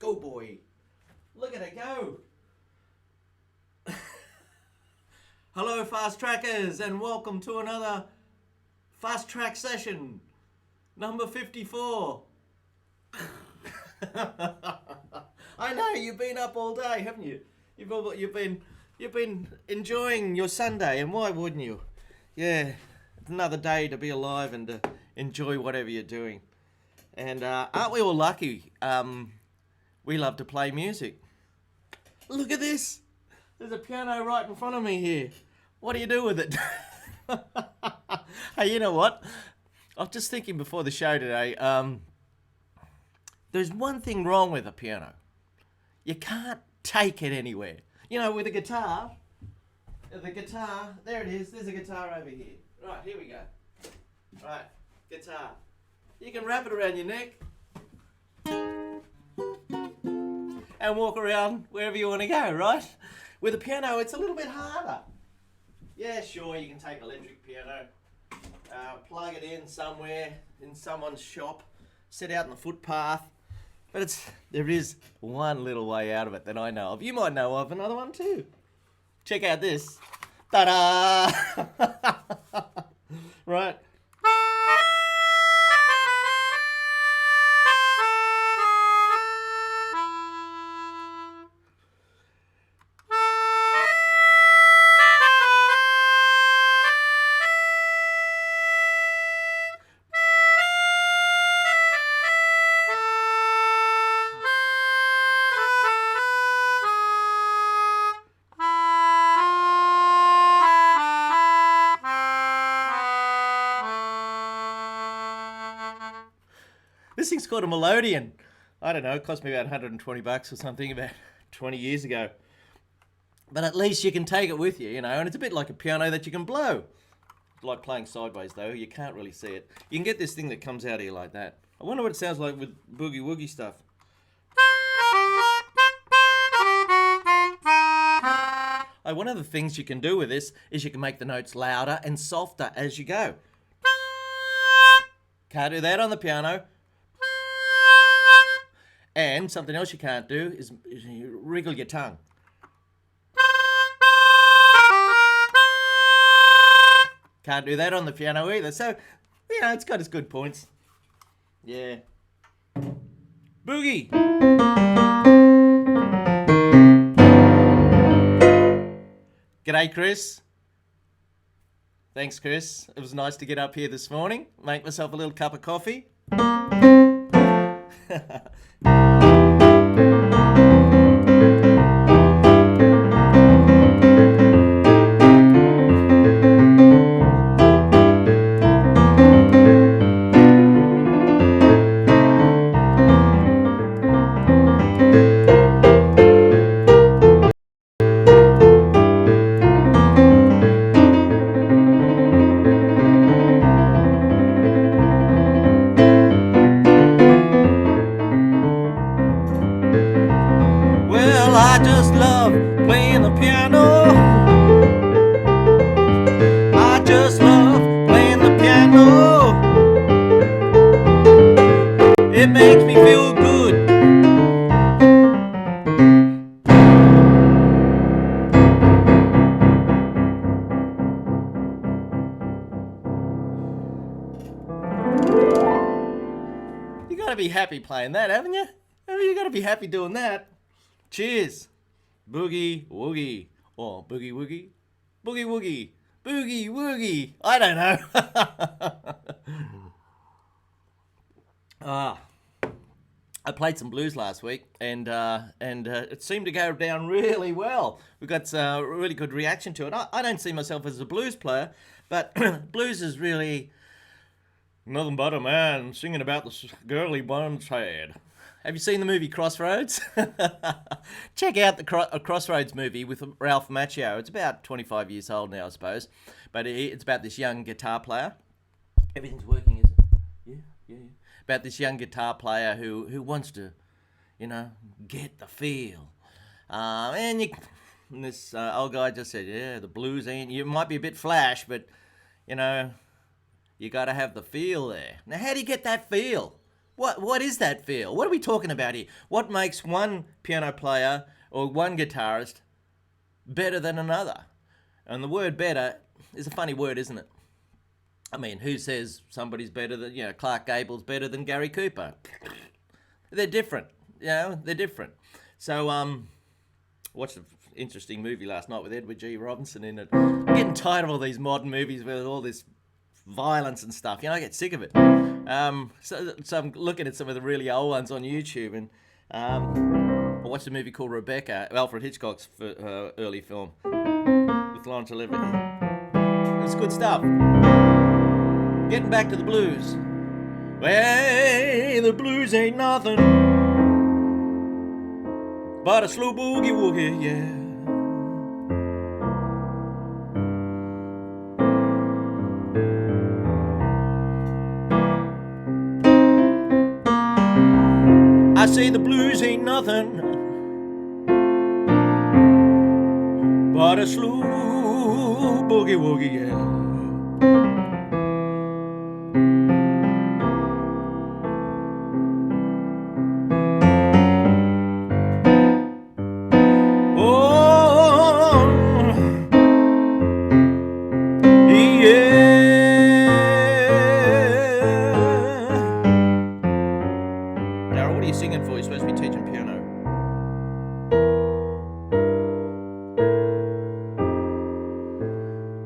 Go, boy. Look at it go. Hello, fast trackers, and welcome to another fast track session, number 54. I know you've been up all day, haven't you? You've been enjoying your Sunday, and why wouldn't you? Yeah, it's another day to be alive and to enjoy whatever you're doing. And aren't we all lucky? We love to play music. Look at this. There's a piano right in front of me here. What do you do with it? Hey, you know what? I was just thinking before the show today. There's one thing wrong with a piano. You can't take it anywhere. You know, with a guitar, there it is. There's a guitar over here. Right, here we go. Right, guitar. You can wrap it around your neck and walk around wherever you want to go, right? With a piano, it's a little bit harder. Yeah, sure, you can take an electric piano, plug it in somewhere in someone's shop, sit out on the footpath. But there is one little way out of it that I know of. You might know of another one too. Check out this. Ta-da! Right. This thing's called a melodeon. I don't know, it cost me about $120 or something about 20 years ago. But at least you can take it with you, you know, and it's a bit like a piano that you can blow. It's like playing sideways though, you can't really see it. You can get this thing that comes out here like that. I wonder what it sounds like with boogie woogie stuff. One of the things you can do with this is you can make the notes louder and softer as you go. Can't do that on the piano. And something else you can't do is wriggle your tongue. Can't do that on the piano either. So, you know, it's got its good points. Yeah. Boogie. G'day, Chris. Thanks, Chris. It was nice to get up here this morning, make myself a little cup of coffee. I just love playing the piano. I just love playing the piano. It makes me feel good. You gotta be happy playing that, haven't you? You gotta be happy doing that. Cheers. Boogie woogie. Or boogie woogie. Boogie woogie. Boogie woogie. I don't know. I played some blues last week, and it seemed to go down really well. We got a really good reaction to it. I don't see myself as a blues player, but blues is really nothing but a man singing about the girl he once had. Have you seen the movie Crossroads? Check out the Crossroads movie with Ralph Macchio. It's about 25 years old now, I suppose. But it's about this young guitar player. Everything's working, is it? Yeah. About this young guitar player who wants to, you know, get the feel. And this old guy just said, yeah, the blues ain't... You might be a bit flash, but, you know, you got to have the feel there. Now, how do you get that feel? What is that feel? What are we talking about here? What makes one piano player or one guitarist better than another? And the word better is a funny word, isn't it? I mean, who says somebody's better than, Clark Gable's better than Gary Cooper? They're different, they're different. So, watched an interesting movie last night with Edward G. Robinson in it. I'm getting tired of all these modern movies with all this violence and stuff. I get sick of it. So I'm looking at some of the really old ones on YouTube, and I watched a movie called Rebecca, Alfred Hitchcock's early film with Lawrence Olivier. It's good stuff. Getting back to the blues. Well, the blues ain't nothing but a slow boogie woogie, yeah. I say the blues ain't nothing but a slow boogie woogie, yeah.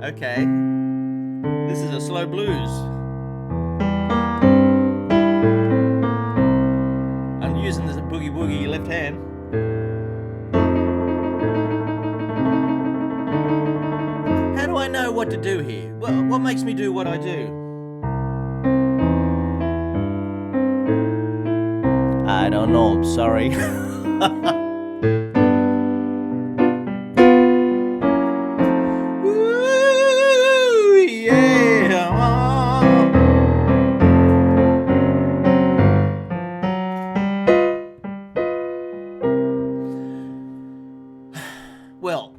Okay, this is a slow blues. I'm using this boogie woogie left hand. How do I know what to do here? What makes me do what I do? I don't know, I'm sorry. Well,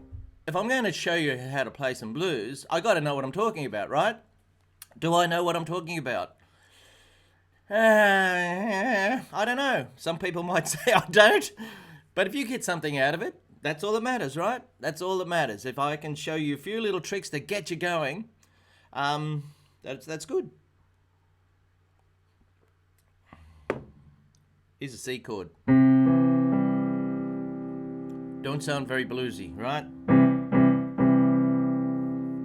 if I'm going to show you how to play some blues, I got to know what I'm talking about, right? Do I know what I'm talking about? I don't know. Some people might say I don't. But if you get something out of it, that's all that matters, right? That's all that matters. If I can show you a few little tricks that get you going, that's good. Here's a C chord. Don't sound very bluesy, right?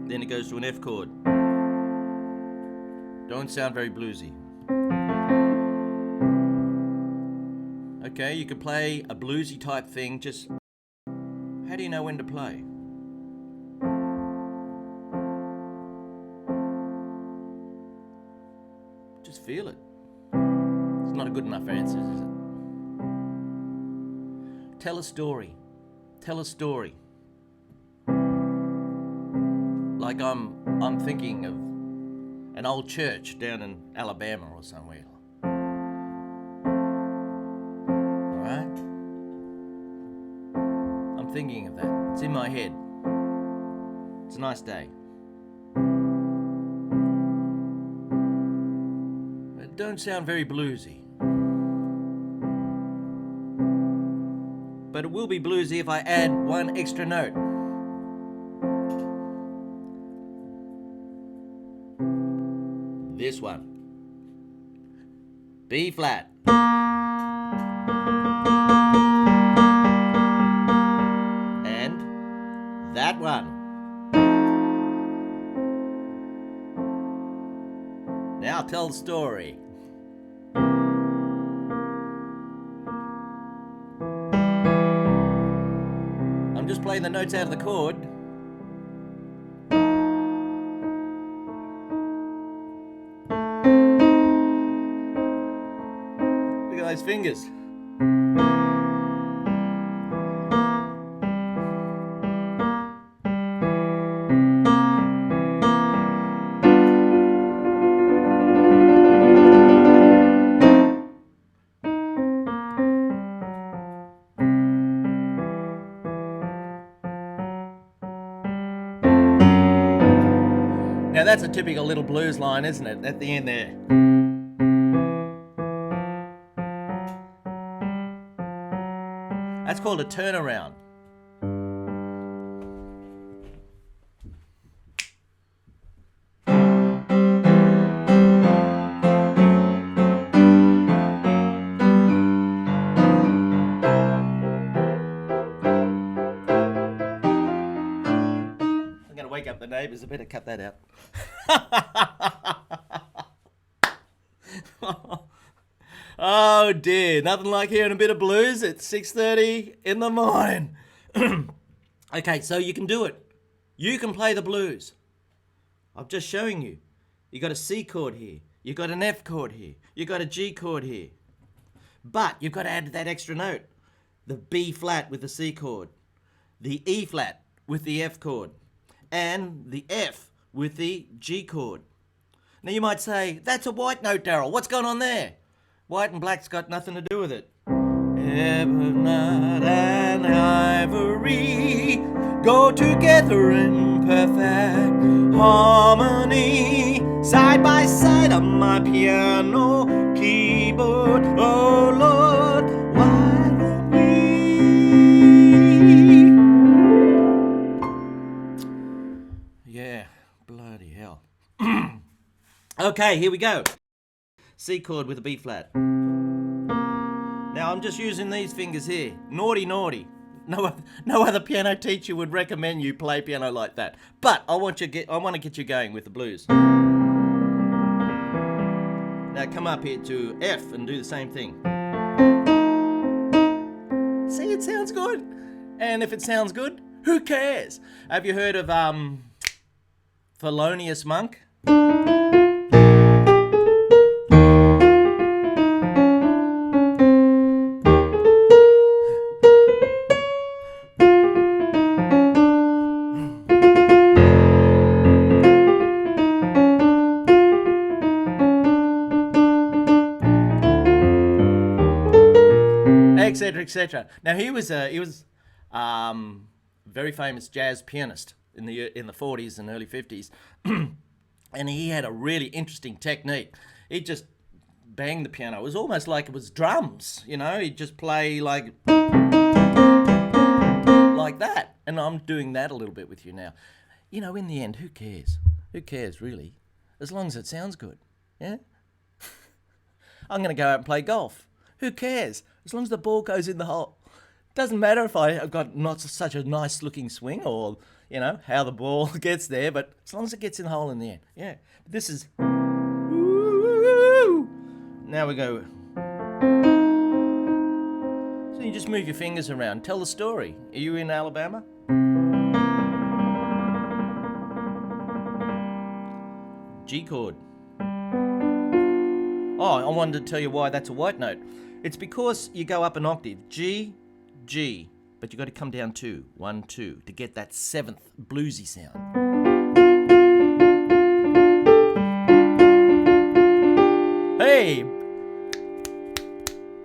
Then it goes to an F chord. Don't sound very bluesy. Okay, you can play a bluesy type thing, just how do you know when to play? Just feel it. It's not a good enough answer, is it? Tell a story. Tell a story. Like I'm thinking of an old church down in Alabama or somewhere. Alright? I'm thinking of that. It's in my head. It's a nice day. It don't sound very bluesy. But it will be bluesy if I add one extra note. This one. B flat. And that one. Now tell the story. I'm just playing the notes out of the chord. Look at those fingers. Now that's a typical little blues line, isn't it? At the end there. That's called a turnaround. I'm going to wake up the neighbours. I better cut that out. Oh dear, nothing like hearing a bit of blues at 6:30 in the morning. Okay, so you can do it. You can play the blues. I'm just showing you. You got a C chord here. You got an F chord here. You got a G chord here. But you've got to add that extra note. The B flat with the C chord. The E flat with the F chord. And the F with the G chord. Now you might say, that's a white note, Daryl. What's going on there? White and black's got nothing to do with it. Ebonite and ivory go together in perfect harmony. Side by side on my piano keyboard. Oh Lord, why don't we? Yeah, bloody hell. Okay, here we go. C chord with a B flat. Now I'm just using these fingers here. Naughty, naughty. No other piano teacher would recommend you play piano like that. But I want to get you going with the blues. Now come up here to F and do the same thing. See, it sounds good. And if it sounds good, who cares? Have you heard of Thelonious Monk? Etc. etc. Now he was very famous jazz pianist in the 40s and early 50s, and he had a really interesting technique. He'd just bang the piano. It was almost like it was drums, you know. He'd just play like that, and I'm doing that a little bit with you now. You know, in the end, who cares? Who cares really? As long as it sounds good, yeah. I'm going to go out and play golf. Who cares? As long as the ball goes in the hole. Doesn't matter if I've got not such a nice looking swing or, you know, how the ball gets there, but as long as it gets in the hole in the end. Yeah. This is... Now we go... So you just move your fingers around. Tell the story. Are you in Alabama? G chord. Oh, I wanted to tell you why that's a white note. It's because you go up an octave, G, G, but you got to come down 2, 1, 2, to get that 7th bluesy sound. Hey,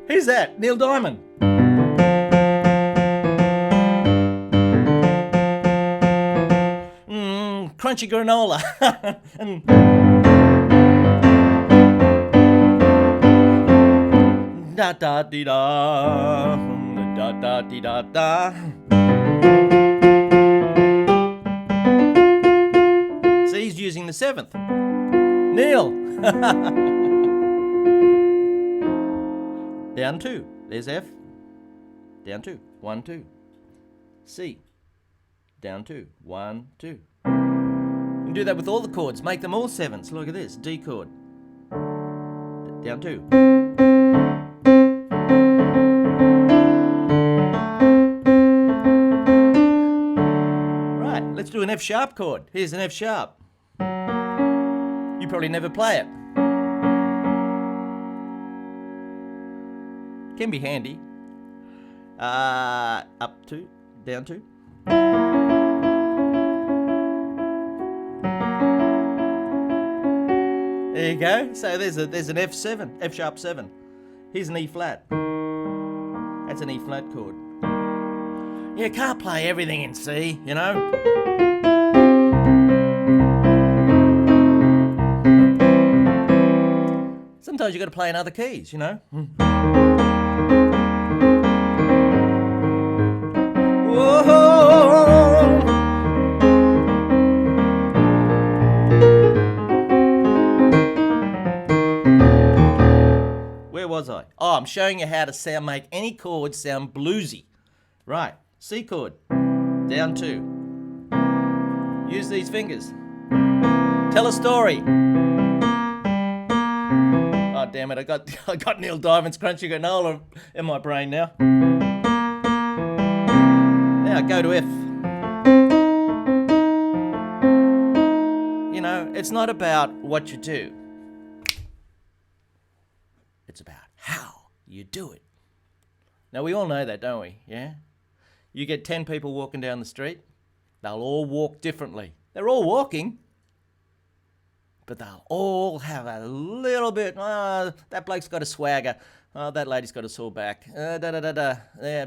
who's that? Neil Diamond. Crunchy granola. Da da dee da, da da dee da da. So he's using the 7th. Neil. Down 2. There's F. Down 2. 1, 2. C. Down 2. 1, 2. You can do that with all the chords. Make them all 7s. Look at this. D chord. Down 2. Let's do an F sharp chord. Here's an F sharp. You probably never play it. Can be handy. Up 2, down 2. There you go. So there's an F7, F sharp 7. Here's an E flat. That's an E flat chord. You can't play everything in C, you know. Sometimes you got to play in other keys, you know. was I? Oh, I'm showing you how to make any chord sound bluesy. Right, C chord, down 2. Use these fingers. Tell a story. Oh, damn it, I got Neil Diamond's Crunchy Granola in my brain now. Now go to F. You know, it's not about what you do. It's about how you do it. Now, we all know that, don't we? Yeah? You get 10 people walking down the street, they'll all walk differently. They're all walking, but they'll all have a little bit, that bloke's got a swagger, that lady's got a sore back, yeah,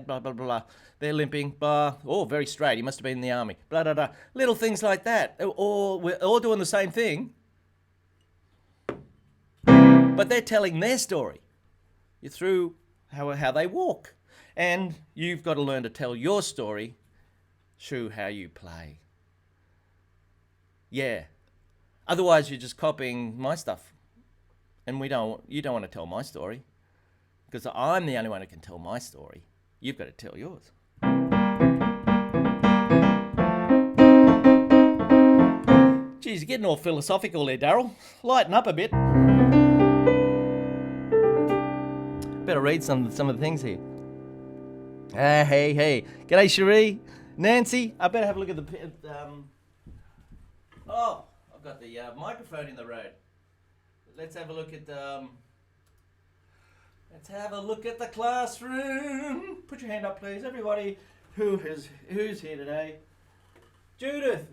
blah, blah, blah. They're limping, blah, very straight, he must have been in the army, blah, blah, blah. Little things like that. We're all doing the same thing, but they're telling their story through how they walk. And you've got to learn to tell your story through how you play. Yeah. Otherwise, you're just copying my stuff. And you don't want to tell my story. Because I'm the only one who can tell my story. You've got to tell yours. Geez, you're getting all philosophical there, Daryl. Lighten up a bit. Better read some of the things here. Hey. G'day, Cherie. Nancy, I better have a look at the... I've got the microphone in the road. Let's have a look at... let's have a look at the classroom. Put your hand up, please. Everybody who's here today. Judith.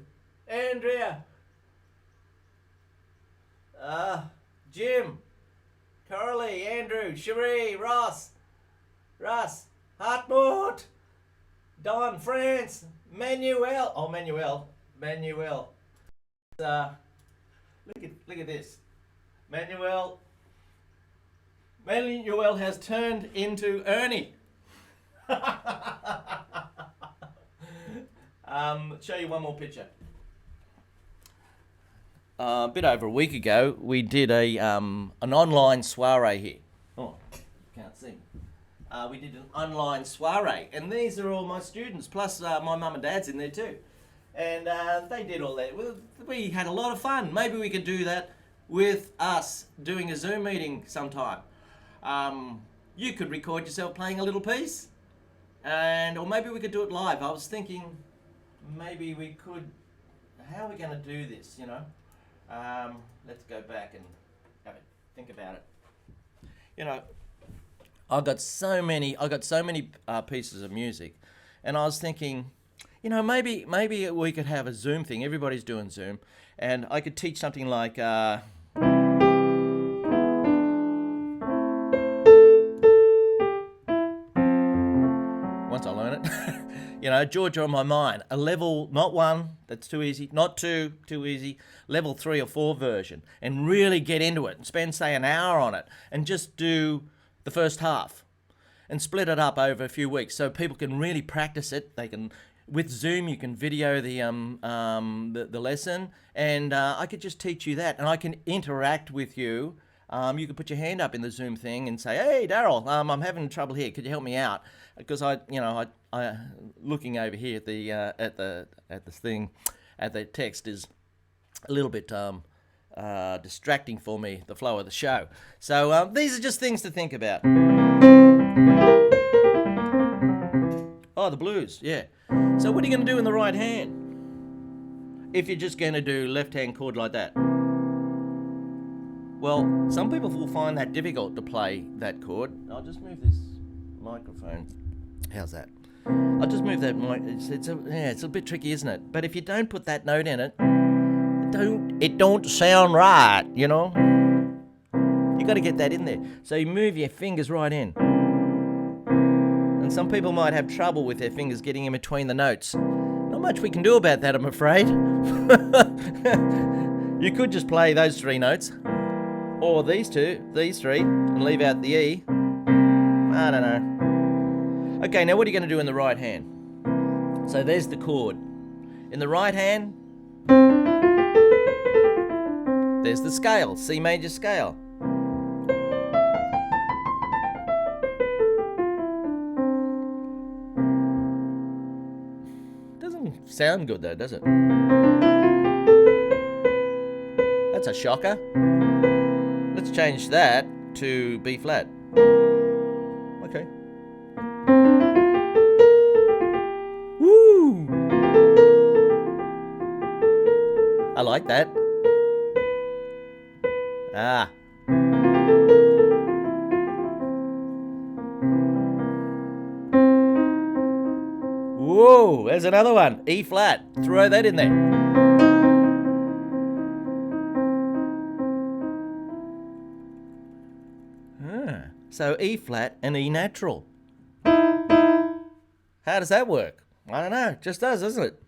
Andrea. Jim. Coralie. Andrew. Cherie. Russ. Hartmut, Don, France, Manuel. Oh, Manuel. Look at this. Manuel has turned into Ernie. Show you one more picture. A bit over a week ago, we did an online soiree here. Oh, you can't see. We did an online soiree, and these are all my students, plus my mum and dad's in there too. And they did all that. We had a lot of fun. Maybe we could do that with us doing a Zoom meeting sometime. You could record yourself playing a little piece, or maybe we could do it live. I was thinking maybe we could, how are we going to do this, you know? Let's go back and think about it. You know, I got so many pieces of music, and I was thinking, you know, maybe we could have a Zoom thing. Everybody's doing Zoom, and I could teach something like once I learn it, you know, Georgia on My Mind, a level, not 1, that's too easy, not 2, too easy, level 3 or 4 version, and really get into it and spend, say, an hour on it, and just do the first half and split it up over a few weeks so people can really practice it. They can, with Zoom, you can video the lesson, and I could just teach you that, and I can interact with you. You could put your hand up in the Zoom thing and say, "Hey, Daryl, I'm having trouble here. Could you help me out?" Because I looking over here at the text is a little bit distracting for me, the flow of the show. So these are just things to think about. Oh, the blues, yeah. So what are you going to do in the right hand if you're just going to do left-hand chord like that? Well, some people will find that difficult to play that chord. I'll just move this microphone. How's that? I'll just move that mic. It's a bit tricky, isn't it? But if you don't put that note in it, it don't sound right, you know? You got to get that in there. So you move your fingers right in. And some people might have trouble with their fingers getting in between the notes. Not much we can do about that, I'm afraid. You could just play those 3 notes, or these 3, and leave out the E. I don't know. Okay, now what are you going to do in the right hand? So there's the chord. In the right hand, there's the scale, C major scale. sound good though, does it? That's a shocker. Let's change that to B flat. Okay. Woo! I like that. Ah. Whoa, there's another one. E flat. Throw that in there. So E flat and E natural. How does that work? I don't know. It just does, doesn't it?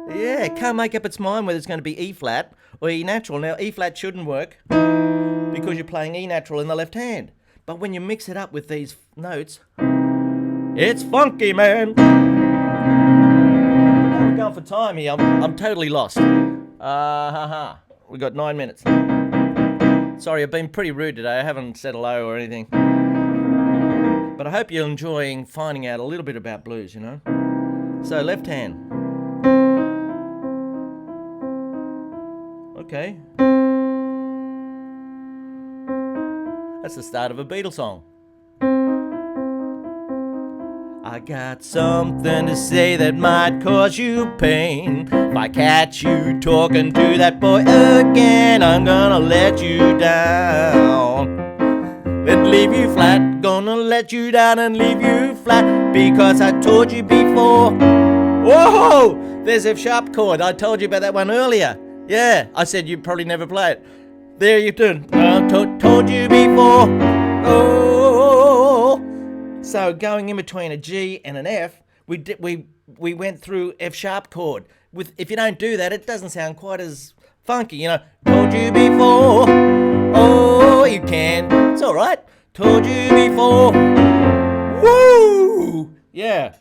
Yeah, it can't make up its mind whether it's going to be E flat or E natural. Now, E flat shouldn't work because you're playing E natural in the left hand. But when you mix it up with these notes, it's funky, man. We're going for time here. I'm totally lost. We got 9 minutes. Sorry, I've been pretty rude today. I haven't said hello or anything. But I hope you're enjoying finding out a little bit about blues, you know. So, left hand. Okay. That's the start of a Beatles song. I got something to say that might cause you pain. If I catch you talking to that boy again, I'm gonna let you down and leave you flat. Gonna let you down and leave you flat, because I told you before. Whoa! There's F sharp chord. I told you about that one earlier. Yeah, I said you'd probably never play it. There you do. I told you before. Oh. So going in between a G and an F, we went through F sharp chord. If you don't do that, it doesn't sound quite as funky, you know. Told you before. Oh, you can. It's all right. Told you before. Woo! Yeah.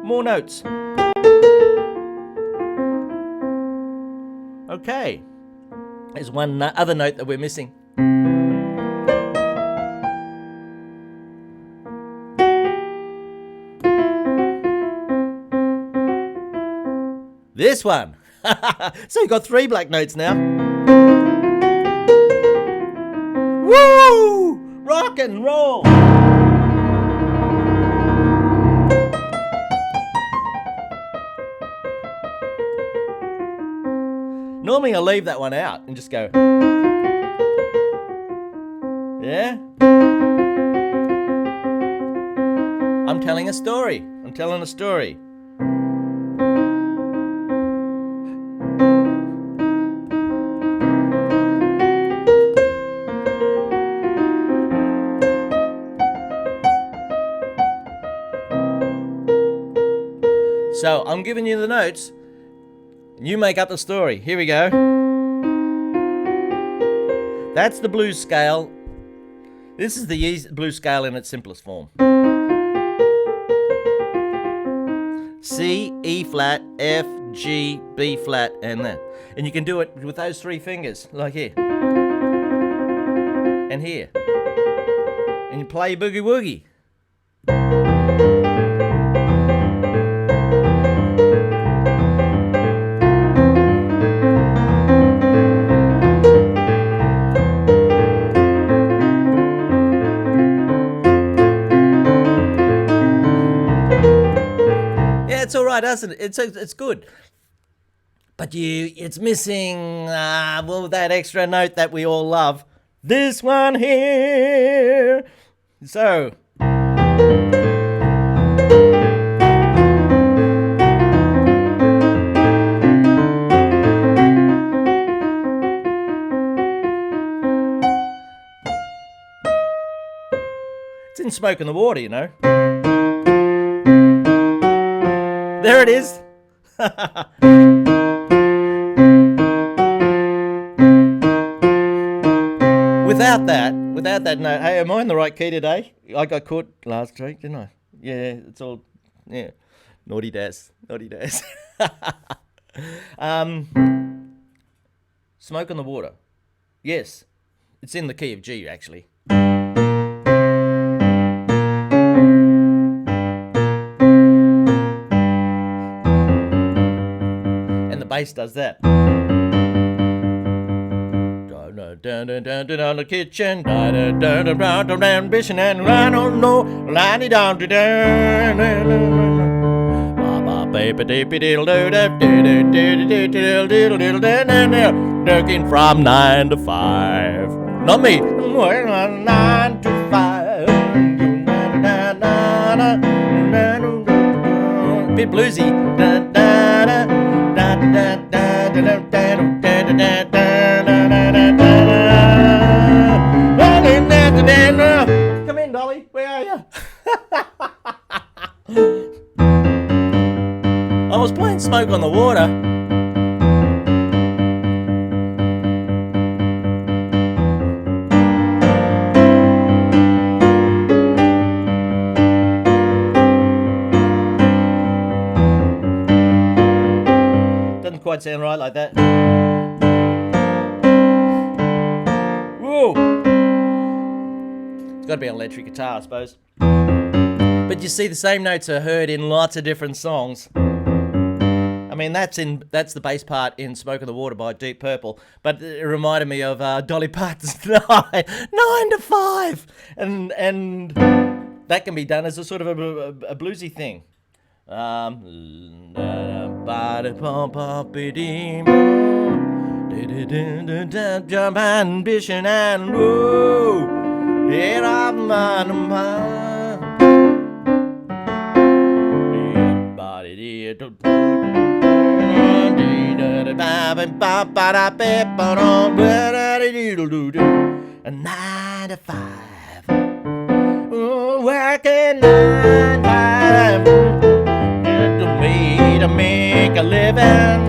More notes. Okay. There's one other note that we're missing. This one. So you've got 3 black notes now. Woo! Rock and roll. Normally I'll leave that one out and just go. Yeah? I'm telling a story. I'm telling a story. So I'm giving you the notes. You make up the story. Here we go. That's the blues scale. This is the blues scale in its simplest form. C, E flat, F, G, B flat, and that. And you can do it with those 3 fingers, like here. And here. And you play boogie woogie. It's all right, doesn't it? It's good, but it's missing that extra note that we all love. This one here. So it's in Smoke in the Water, you know. There it is. Without that note, hey, am I in the right key today? I got caught last week, didn't I? Yeah, it's all, yeah. Naughty Daz. Smoke on the Water. Yes, it's in the key of G, actually. And the bass does that. Down the kitchen, ambition and I don't know, line down to working from 9 to 5. Not me. 9 to 5. Bit bluesy. Come in, Dolly. Where are you? I was playing Smoke on the Water. Doesn't quite sound right like that. Whoa! It's got to be an electric guitar, I suppose. But you see, the same notes are heard in lots of different songs. I mean, that's the bass part in "Smoke on the Water" by Deep Purple, but it reminded me of Dolly Parton's 9 to 5, and that can be done as a sort of a bluesy thing. Jump ambition and woo, here I'm a 9 to 5, working 9 to me to make a living,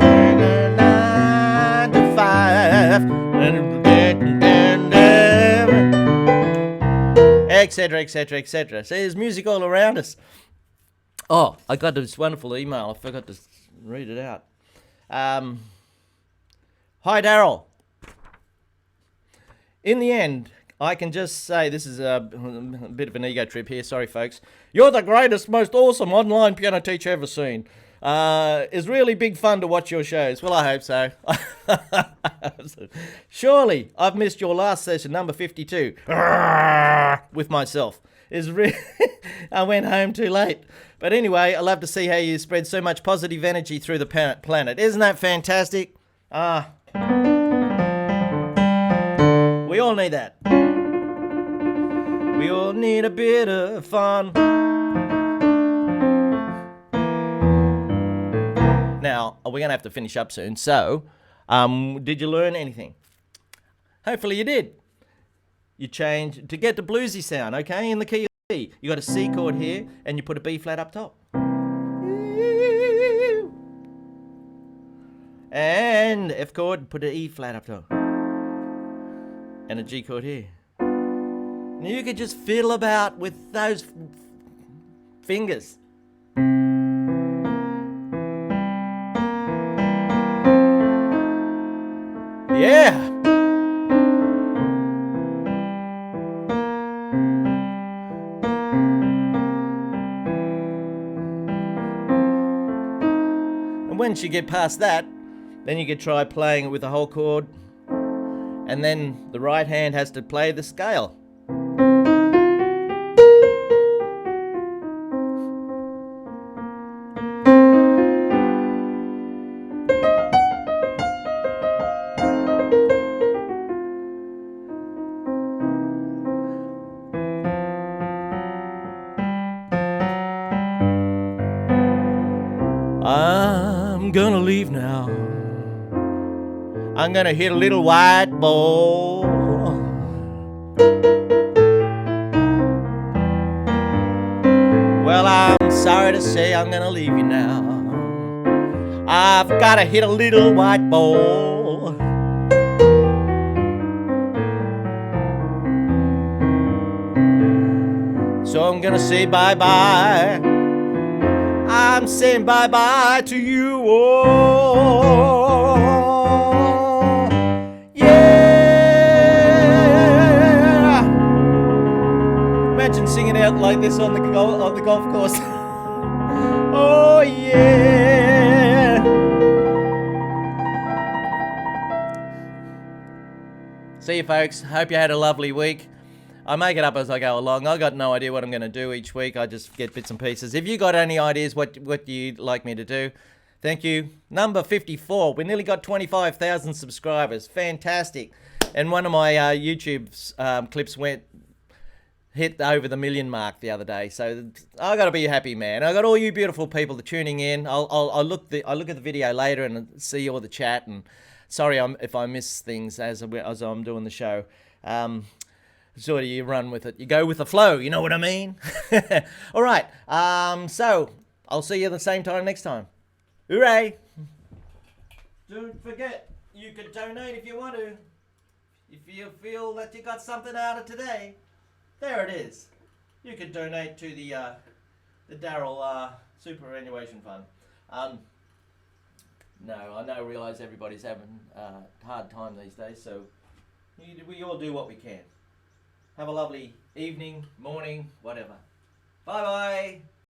9 to 5, etc., etc., etc. So there's music all around us. Oh, I got this wonderful email. I forgot to read it out. Hi, Daryl. In the end, I can just say, this is a bit of an ego trip here. Sorry, folks. You're the greatest, most awesome online piano teacher ever seen. It's really big fun to watch your shows. Well, I hope so. Surely, I've missed your last session, number 52, with myself. I went home too late. But anyway, I love to see how you spread so much positive energy through the planet. Isn't that fantastic? We all need that. We all need a bit of fun. Now, we're going to have to finish up soon. So, did you learn anything? Hopefully you did. You change to get the bluesy sound, okay, in the key of C. You got a C chord here, and you put a B flat up top. And F chord, put an E flat up top. And a G chord here. Now you could just fiddle about with those fingers. Yeah. And once you get past that, then you could try playing it with the whole chord. And then the right hand has to play the scale. I'm gonna leave now. I'm gonna hit a little white ball. Well, I'm sorry to say I'm gonna leave you now. I've gotta hit a little white ball. So I'm gonna say bye-bye. I'm I'm saying bye-bye to you all. Yeah. Imagine singing out like this on the golf course. Oh yeah. See you, folks. Hope you had a lovely week. I make it up as I go along. I got no idea what I'm going to do each week. I just get bits and pieces. If you got any ideas what you'd like me to do, thank you. Number 54. We nearly got 25,000 subscribers. Fantastic. And one of my YouTube clips hit over the million mark the other day. So I got to be a happy man. I got all you beautiful people that tuning in. I'll look at the video later and see all the chat. And sorry if I miss things as I'm doing the show. Sort of you run with it. You go with the flow. You know what I mean? All right. So I'll see you at the same time next time. Hooray! Don't forget, you can donate if you want to. If you feel that you got something out of today, there it is. You can donate to the Daryl Superannuation Fund. No, I realize everybody's having a hard time these days, so we all do what we can. Have a lovely evening, morning, whatever. Bye-bye.